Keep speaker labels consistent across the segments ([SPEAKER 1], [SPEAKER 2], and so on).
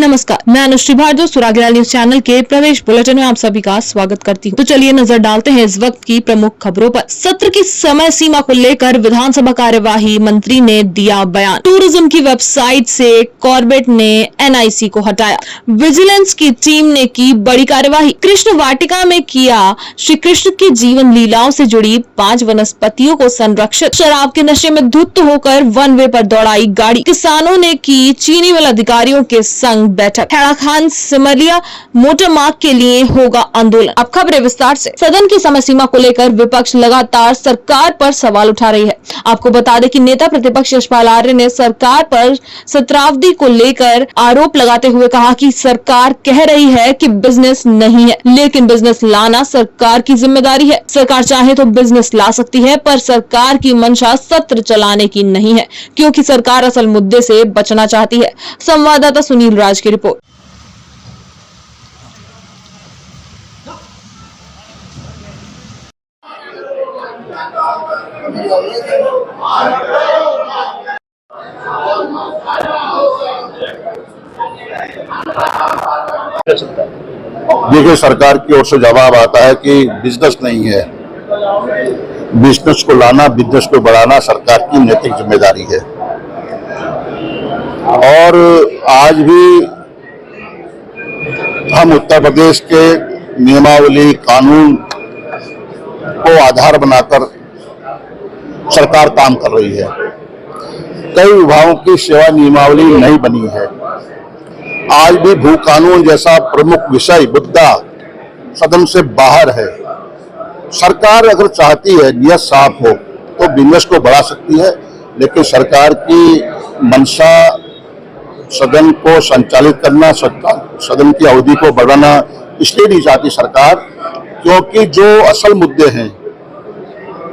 [SPEAKER 1] नमस्कार, मैं Anushree Bhardwaj सुरागीलाल news channel के प्रवेश बुलेटिन में आप सभी का स्वागत करती हूँ। तो चलिए नजर डालते हैं इस वक्त की प्रमुख खबरों पर। सत्र की समय सीमा को लेकर विधानसभा कार्यवाही मंत्री ने दिया बयान। टूरिज्म की वेबसाइट से कॉर्बेट ने एनआईसी को हटाया। विजिलेंस की टीम ने की बड़ी कार्यवाही। कृष्ण वाटिका में किया श्री कृष्ण की जीवन लीलाओं से जुड़ी 5 वनस्पतियों को संरक्षित। शराब के नशे में धुत होकर वन वे पर दौड़ाई गाड़ी। किसानों ने की चीनी मिल अधिकारियों के संग बैठक। हैराखान सिमरिया मोटर मार्ग के लिए होगा आंदोलन। अब खबरें विस्तार से। सदन की समय सीमा को लेकर विपक्ष लगातार सरकार पर सवाल उठा रही है। आपको बता दें कि नेता प्रतिपक्ष यशपाल आर्य ने सरकार पर सत्रावधि को लेकर आरोप लगाते हुए कहा कि सरकार कह रही है कि बिजनेस नहीं है, लेकिन बिजनेस लाना सरकार की जिम्मेदारी है। सरकार चाहे तो बिजनेस ला सकती है, पर सरकार की मंशा सत्र चलाने की नहीं है, क्योंकि सरकार असल मुद्दे से बचना चाहती है। संवाददाता सुनील राज की रिपोर्ट।
[SPEAKER 2] देखिए, सरकार की ओर से जवाब आता है कि बिजनेस नहीं है। बिजनेस को लाना, बिजनेस को बढ़ाना सरकार की नैतिक जिम्मेदारी है। और आज भी हम उत्तर प्रदेश के नियमावली, कानून को आधार बनाकर सरकार काम कर रही है। कई विभागों की सेवा नियमावली नहीं बनी है। आज भी भू कानून जैसा प्रमुख विषय मुद्दा सदन से बाहर है। सरकार अगर चाहती है, नियत साफ हो, तो बिजनेस को बढ़ा सकती है, लेकिन सरकार की मंशा सदन को संचालित करना, सदन की अवधि को बढ़ाना इसलिए नहीं चाहती सरकार, क्योंकि जो असल मुद्दे हैं,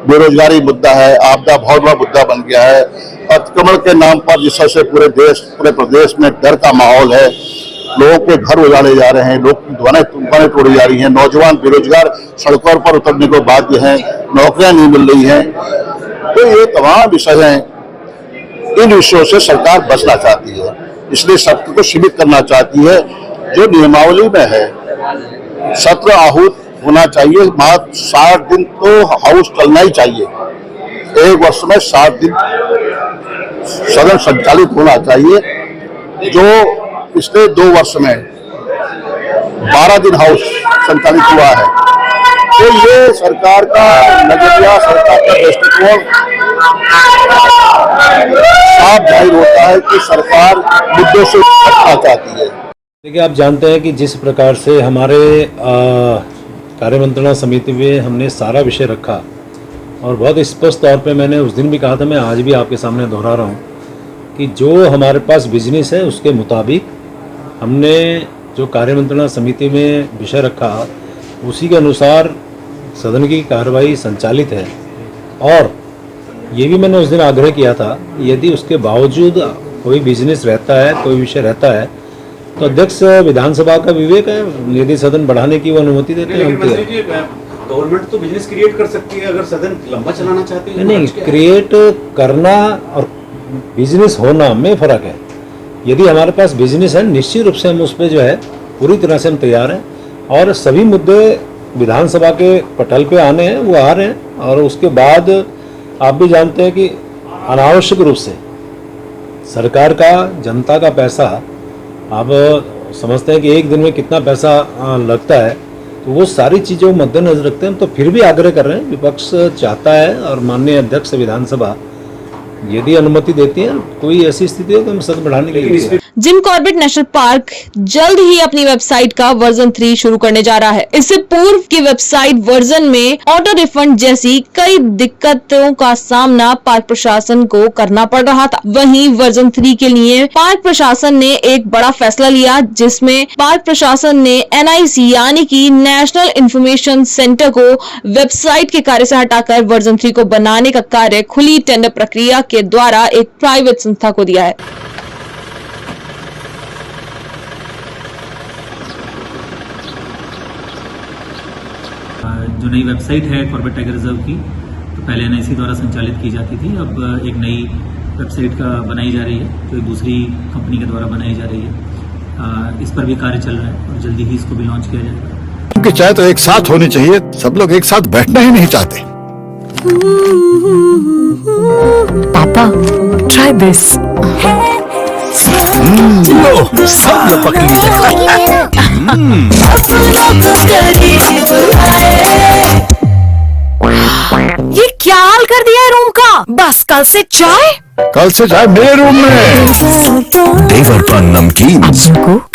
[SPEAKER 2] बेरोजगारी मुद्दा है, आपदा बहुत बड़ा मुद्दा बन गया है, अतिक्रमण के नाम पर जिस तरह से पूरे प्रदेश में डर का माहौल है, लोगों के घर उजाड़े जा रहे हैं, लोग की दुकानें तोड़ी जा रही हैं, नौजवान बेरोजगार सड़कों पर उतरने को बाध्य हैं, नौकरियां नहीं मिल रही हैं, तो ये तमाम विषय हैं। इन विषयों से सरकार बचना चाहती है, इसलिए सत्र को सीमित करना चाहती है। जो नियमावली में है, सत्र आहूत होना चाहिए, मात्र 60 दिन तो हाउस चलना ही चाहिए। एक वर्ष में 60 दिन सदन संचालित होना चाहिए। जो पिछले 2 वर्ष में 12 दिन हाउस संचालित हुआ है, तो ये सरकार का नजरिया, सरकार का दृष्टिकोण साफ जाहिर होता है कि सरकार मुद्दों से बचना चाहती है।
[SPEAKER 3] देखिए, आप जानते हैं कि जिस प्रकार से हमारे कार्यमंत्रणा समिति में हमने सारा विषय रखा, और बहुत स्पष्ट तौर पे मैंने उस दिन भी कहा था, मैं आज भी आपके सामने दोहरा रहा हूँ कि जो हमारे पास बिजनेस है उसके मुताबिक हमने जो कार्यमंत्रणा समिति में विषय रखा, उसी के अनुसार सदन की कार्रवाई संचालित है। और ये भी मैंने उस दिन आग्रह किया था, यदि उसके बावजूद कोई बिजनेस रहता है, कोई विषय रहता है, तो अध्यक्ष विधानसभा का विवेक है, यदि सदन बढ़ाने की वो अनुमति देते हैं।
[SPEAKER 4] गवर्नमेंट तो बिजनेस क्रिएट कर सकती है अगर सदन लंबा चलाना चाहती है।
[SPEAKER 3] नहीं, क्रिएट करना और बिजनेस होना में फर्क है। यदि हमारे पास बिजनेस है, निश्चित रूप से हम उस पर जो है पूरी तरह से हम तैयार हैं, और सभी मुद्दे विधानसभा के पटल पे आने हैं, वो आ रहे हैं। और उसके बाद आप भी जानते हैं कि अनावश्यक रूप से सरकार का, जनता का पैसा, आप समझते हैं कि एक दिन में कितना पैसा लगता है, तो वो सारी चीज़ों को मद्देनजर रखते हैं। तो फिर भी आग्रह कर रहे हैं, विपक्ष चाहता है और माननीय अध्यक्ष विधानसभा यदि अनुमति देती है, कोई ऐसी स्थिति है तो हम सदन बढ़ाने के लिए।
[SPEAKER 1] जिम कॉर्बेट नेशनल पार्क जल्द ही अपनी वेबसाइट का वर्जन 3 शुरू करने जा रहा है। इससे पूर्व की वेबसाइट वर्जन में ऑटो रिफंड जैसी कई दिक्कतों का सामना पार्क प्रशासन को करना पड़ रहा था। वहीं वर्जन 3 के लिए पार्क प्रशासन ने एक बड़ा फैसला लिया, जिसमें पार्क प्रशासन ने एनआईसी यानी कि नेशनल इंफॉर्मेशन सेंटर को वेबसाइट के कार्य से हटाकर वर्जन 3 को बनाने का कार्य खुली टेंडर प्रक्रिया के द्वारा एक प्राइवेट संस्था को दिया है।
[SPEAKER 5] जो नई वेबसाइट है कॉर्बेट टाइगर रिजर्व की, तो पहले एनआईसी द्वारा संचालित की जाती थी, अब एक नई वेबसाइट का बनाई जा रही है, जो एक दूसरी कंपनी के द्वारा बनाई जा रही है। इस पर भी कार्य चल रहा है और जल्दी ही इसको भी लॉन्च किया जाएगा।
[SPEAKER 6] क्योंकि चाय तो एक साथ होनी चाहिए, सब लोग एक साथ बैठना ही नहीं चाहते।
[SPEAKER 7] पापा, try this.
[SPEAKER 6] लो, सब लपक
[SPEAKER 7] ये क्या हाल कर दिया है रूम का? बस कल से चाय।
[SPEAKER 6] कल से चाय मेरे रूम में। देवर पान नमकीन।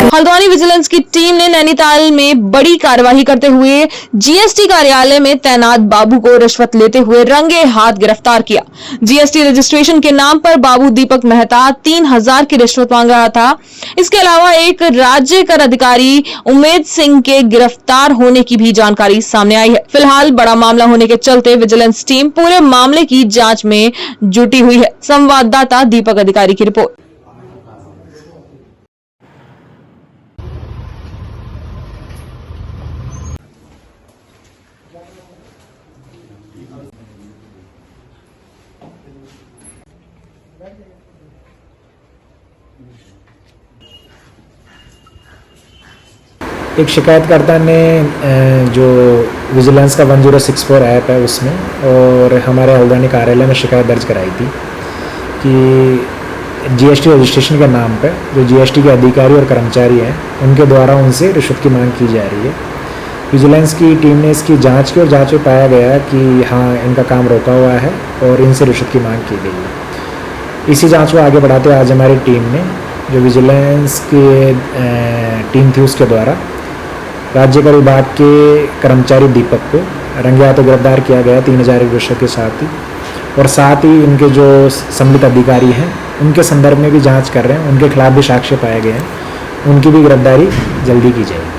[SPEAKER 1] हल्द्वानी विजिलेंस की टीम ने नैनीताल में बड़ी कार्यवाही करते हुए जीएसटी कार्यालय में तैनात बाबू को रिश्वत लेते हुए रंगे हाथ गिरफ्तार किया। जीएसटी रजिस्ट्रेशन के नाम पर बाबू दीपक मेहता 3000 की रिश्वत मांग रहा था। इसके अलावा एक राज्य कर अधिकारी उमेद सिंह के गिरफ्तार होने की भी जानकारी सामने आई है। फिलहाल बड़ा मामला होने के चलते विजिलेंस टीम पूरे मामले की जांच में जुटी हुई है। संवाददाता दीपक अधिकारी की रिपोर्ट।
[SPEAKER 8] एक शिकायतकर्ता ने जो विजिलेंस का 1064 ऐप है उसमें और हमारे हल्द्वानी कार्यालय में शिकायत दर्ज कराई थी कि जीएसटी रजिस्ट्रेशन के नाम पर जो जीएसटी के अधिकारी और कर्मचारी हैं उनके द्वारा उनसे रिश्वत की मांग की जा रही है। विजिलेंस की टीम ने इसकी जांच की और जांच में पाया गया कि हाँ, इनका काम रोका हुआ है और इनसे रिश्वत की मांग की गई है। इसी जांच को आगे बढ़ाते हुए आज हमारी टीम ने जो विजिलेंस की टीम थी उसके द्वारा राज्य कर विभाग के कर्मचारी दीपक को रंगे हाथों गिरफ्तार किया गया 3000 की रिश्वत के साथ ही, और साथ ही इनके जो संबंधित अधिकारी हैं उनके संदर्भ में भी जांच कर रहे हैं। उनके खिलाफ भी साक्ष्य पाए गए हैं, उनकी भी गिरफ्तारी जल्दी की जाएगी।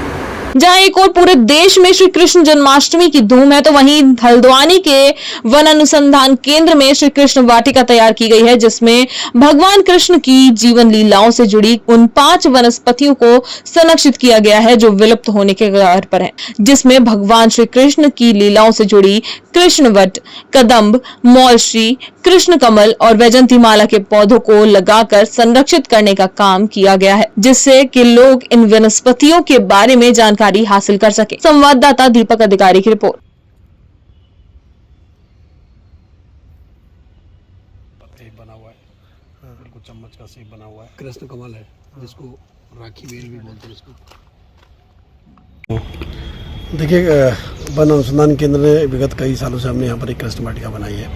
[SPEAKER 1] जहां एक और पूरे देश में श्री कृष्ण जन्माष्टमी की धूम है, तो वहीं हल्द्वानी के वन अनुसंधान केंद्र में श्री कृष्ण वाटिका तैयार की गई है, जिसमें भगवान कृष्ण की जीवन लीलाओं से जुड़ी उन 5 वनस्पतियों को संरक्षित किया गया है जो विलुप्त होने के कगार पर हैं, जिसमें भगवान श्री कृष्ण की लीलाओं से जुड़ी कृष्णवट, कदम्ब, मौलश्री, कृष्ण कमल और वैजंती माला के पौधों को लगाकर संरक्षित करने का काम किया गया है, जिससे कि लोग इन वनस्पतियों के बारे में जानकारी हासिल कर सके। संवाददाता दीपक अधिकारी की रिपोर्ट।
[SPEAKER 9] बना हुआ है, बिल्कुल चम्मच का शेप बना हुआ है। कृष्ण कमल है जिसको राखी बेल भी बोलते हैं इसको। देखिए, वन अनुसंधान केंद्र ने विगत कई सालों से हमने यहाँ पर एक कृष्ण वाटिका बनाई है।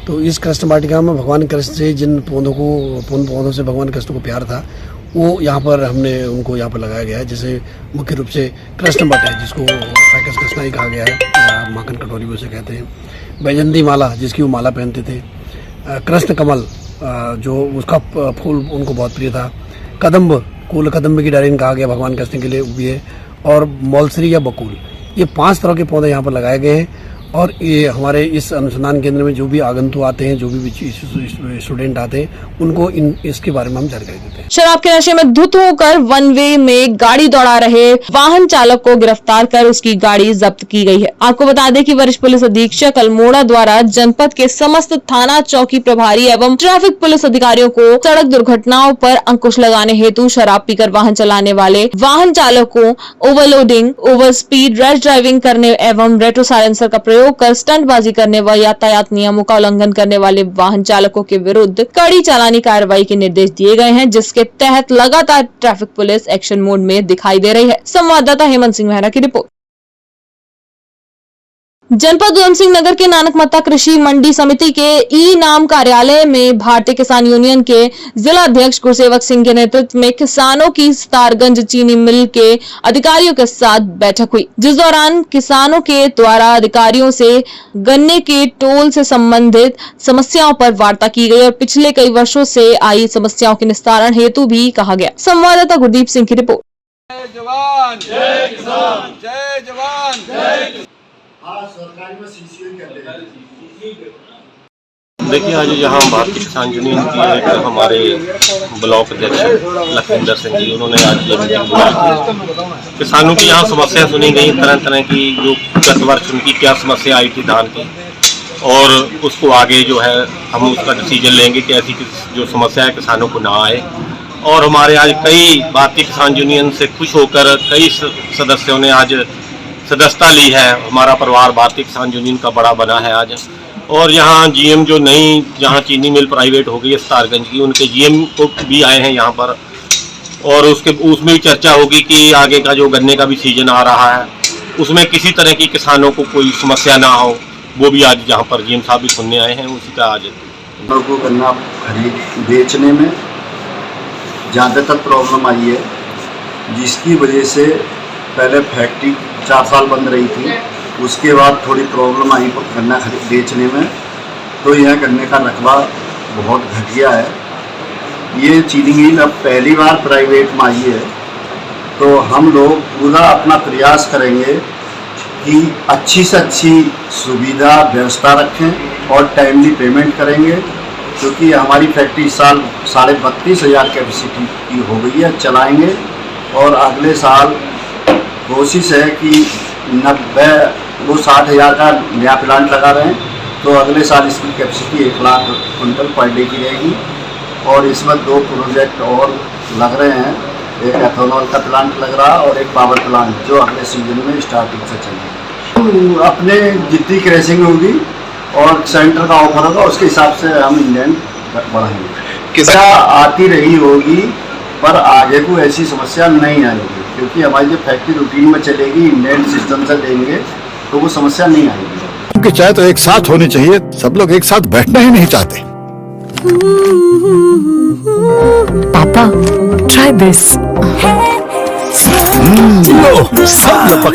[SPEAKER 9] तो इस कृष्ण वाटिका में भगवान कृष्ण से जिन पौधों से भगवान कृष्ण को प्यार था वो यहाँ पर हमने उनको यहाँ पर लगाया गया है। जैसे मुख्य रूप से कृष्ण वट है जिसको पैकस कृष्णा ही कहा गया है, माखन कटोरी भी उसे कहते हैं। वैजंती माला जिसकी वो माला पहनते थे। कृष्ण कमल जो उसका फूल उनको बहुत प्रिय था। कदम्ब, कुल कदम्ब की डायरीन कहा गया भगवान कृष्ण के लिए भी है। और मौलश्री या बकुल, ये 5 तरह के पौधे यहाँ पर लगाए गए हैं। और ये हमारे इस अनुसंधान केंद्र में जो भी आगंतुक आते हैं, जो भी स्टूडेंट आते हैं, उनको इसके बारे में हम जानकारी देते हैं।
[SPEAKER 1] शराब के नशे में धुत होकर वन वे में गाड़ी दौड़ा रहे वाहन चालक को गिरफ्तार कर उसकी गाड़ी जब्त की गई है। आपको बता दें कि वरिष्ठ पुलिस अधीक्षक अल्मोड़ा द्वारा जनपद के समस्त थाना चौकी प्रभारी एवं ट्रैफिक पुलिस अधिकारियों को सड़क दुर्घटनाओं पर अंकुश लगाने हेतु शराब पीकर वाहन चलाने वाले वाहन चालकों, overloading, over speed, rash driving करने एवं रेट्रो साइलेंसर का प्रयोग कर स्टंटबाजी करने व यातायात नियमों का उल्लंघन करने वाले वाहन चालकों के विरुद्ध कड़ी चालानी कार्रवाई के निर्देश दिए गए हैं, जिसके तहत लगातार ट्रैफिक पुलिस एक्शन मोड में दिखाई दे रही है। संवाददाता हेमंत सिंह मेहरा की रिपोर्ट। जनपद उधम सिंह नगर के नानक मत्ता कृषि मंडी समिति के ई नाम कार्यालय में भारतीय किसान यूनियन के जिला अध्यक्ष गुरसेवक सिंह के नेतृत्व में किसानों की सितारगंज चीनी मिल के अधिकारियों के साथ बैठक हुई, जिस दौरान किसानों के द्वारा अधिकारियों से गन्ने के टोल से संबंधित समस्याओं पर वार्ता की गई और पिछले कई वर्षों से आई समस्याओं के निस्तारण हेतु भी कहा गया। संवाददाता गुरदीप सिंह की रिपोर्ट।
[SPEAKER 10] जय जवान जय किसान, जय जवान जय।
[SPEAKER 11] देखिए, आज यहाँ भारतीय किसान यूनियन की हमारे ब्लॉक अध्यक्ष लखविंदर सिंह जी, उन्होंने आज ये मीटिंग बुलाई। किसानों की यहाँ समस्या सुनी गई, तरह तरह की, जो गत वर्ष उनकी क्या समस्या आई थी धान की, और उसको आगे जो है हम उसका डिसीजन लेंगे कि ऐसी जो समस्या है किसानों को ना आए। और हमारे आज कई भारतीय किसान यूनियन से खुश होकर कई सदस्यों ने आज सदस्यता ली है। हमारा परिवार भारतीय किसान यूनियन का बड़ा बना है आज। और यहाँ जीएम जो नई जहाँ चीनी मिल प्राइवेट हो गई है सितारगंज की, उनके जीएम को भी आए हैं यहाँ पर, और उसमें भी चर्चा होगी कि आगे का जो गन्ने का भी सीजन आ रहा है उसमें किसी तरह की किसानों को कोई समस्या ना हो, वो भी आज यहाँ पर जीएम साहब भी सुनने आए हैं। उसी का आज
[SPEAKER 12] को गन्ना खरीद बेचने में ज़्यादातर प्रॉब्लम आई है, जिसकी वजह से पहले फैक्ट्री 4 साल बंद रही थी, उसके बाद थोड़ी प्रॉब्लम आई गन्ना बेचने में, तो यह गन्ने का रकबा बहुत घट गया है। ये चीनी मिल अब पहली बार प्राइवेट में आई है, तो हम लोग पूरा अपना प्रयास करेंगे कि अच्छी से अच्छी सुविधा व्यवस्था रखें और टाइमली पेमेंट करेंगे, क्योंकि हमारी फैक्ट्री साल 32,500 कैपेसिटी की हो गई है, चलाएंगे। और अगले साल कोशिश है कि 60,000 का नया प्लांट लगा रहे हैं, तो अगले साल इसकी capacity 1 lakh quintal per day की रहेगी। और इसमें 2 प्रोजेक्ट और लग रहे हैं, एक एथेनॉल का प्लांट लग रहा है और एक पावर प्लांट जो अगले सीजन में स्टार्टिंग से चलेगा। अपने जितनी क्रैशिंग होगी और सेंटर का ऑफर होगा, उसके हिसाब से हम इंडियन बढ़ाएंगे। किसा आती रही होगी, पर आगे को ऐसी समस्या नहीं आएगी, क्योंकि हमारी जो फैक्ट्री रूटीन में चलेगी, इंडियन सिस्टम से देंगे, तो वो समस्या नहीं आएगी।
[SPEAKER 6] क्योंकि चाय तो एक साथ होनी चाहिए, सब लोग एक साथ बैठना ही नहीं चाहते।
[SPEAKER 7] पापा, try this.
[SPEAKER 6] लो, सब लपक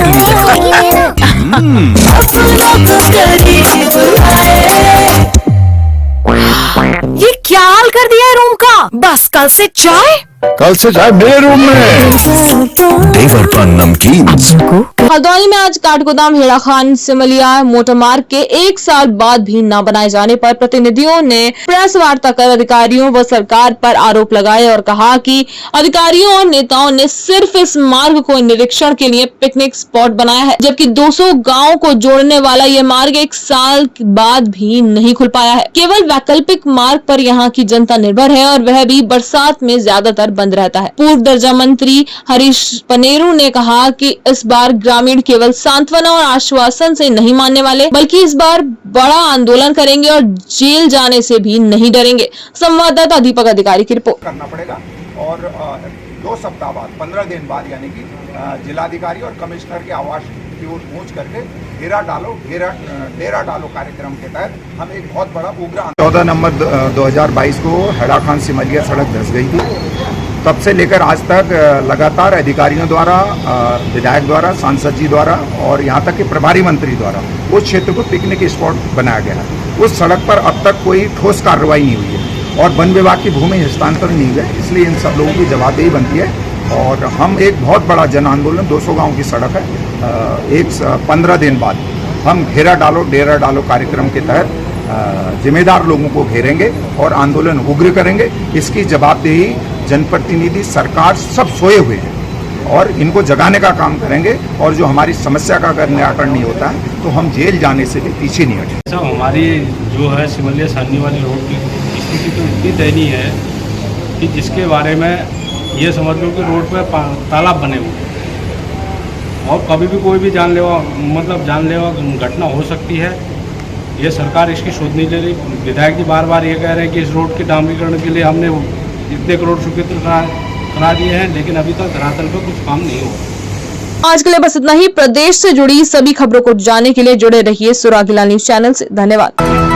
[SPEAKER 7] ये क्या हाल कर दिया है रूम का? बस कल से चाय
[SPEAKER 6] मेरे रूम में। देवर का नमकीन।
[SPEAKER 1] हल्द्वानी में आज काठगोदाम हेड़ाखान सिमलिया मोटर मार्ग के 1 साल बाद भी न बनाए जाने पर प्रतिनिधियों ने प्रेस वार्ता कर अधिकारियों व सरकार पर आरोप लगाए और कहा कि अधिकारियों और नेताओं ने सिर्फ इस मार्ग को निरीक्षण के लिए पिकनिक स्पॉट बनाया है, जबकि 200 गाँव को जोड़ने वाला यह मार्ग 1 साल बाद भी नहीं खुल पाया है। केवल वैकल्पिक मार्ग पर यहाँ की जनता निर्भर है और वह भी बरसात में ज्यादातर बंद रहता है। पूर्व दर्जा मंत्री हरीश पनेरू ने कहा कि इस बार ग्रामीण केवल सांत्वना और आश्वासन से नहीं मानने वाले, बल्कि इस बार बड़ा आंदोलन करेंगे और जेल जाने से भी नहीं डरेंगे। संवाददाता दीपक अधिकारी की रिपोर्ट।
[SPEAKER 13] करना पड़ेगा और 2 सप्ताह बाद 15 दिन बाद यानी कि जिलाधिकारी और कमिश्नर के आवास की ओर पहुंच करके डेरा डालो कार्यक्रम के तहत हम एक बहुत बड़ा उग्र 14 नवंबर 2022 को हेड़ाखान सिमलिया सड़क धंस गई थी। तब से लेकर आज तक लगातार अधिकारियों द्वारा, विधायक द्वारा, सांसद जी द्वारा और यहाँ तक कि प्रभारी मंत्री द्वारा उस क्षेत्र को पिकनिक स्पॉट बनाया गया है। उस सड़क पर अब तक कोई ठोस कार्रवाई नहीं हुई है और वन विभाग की भूमि हस्तांतरण नहीं हुआ, इसलिए इन सब लोगों की जवाबदेही बनती है। और हम एक बहुत बड़ा जन आंदोलन 200 गाँव की सड़क है, 15 दिन बाद हम डेरा डालो कार्यक्रम के तहत जिम्मेदार लोगों को घेरेंगे और आंदोलन उग्र करेंगे। इसकी जवाबदेही जनप्रतिनिधि, सरकार सब सोए हुए हैं और इनको जगाने का काम करेंगे। और जो हमारी समस्या का अगर निराकरण नहीं होता है तो हम जेल जाने से भी पीछे नहीं हटेंगे।
[SPEAKER 14] साहब, हमारी जो है सिमलिया सारनी वाली रोड की स्थिति तो इतनी दयनीय है कि जिसके बारे में ये समझ लो कि रोड पर तालाब बने हुए हैं और कभी भी कोई भी जानलेवा घटना हो सकती है। ये सरकार इसकी शोध नहीं ले रही। विधायक जी बार बार ये कह रहे हैं कि इस रोड के डामरीकरण के लिए हमने इतने करोड़ स्वीकृत करा दिए हैं, लेकिन अभी तक धरातल पर कुछ काम नहीं हुआ।
[SPEAKER 1] आज के लिए बस इतना ही। प्रदेश से जुड़ी सभी खबरों को जानने के लिए जुड़े रहिए सुरागीला न्यूज चैनल से। धन्यवाद।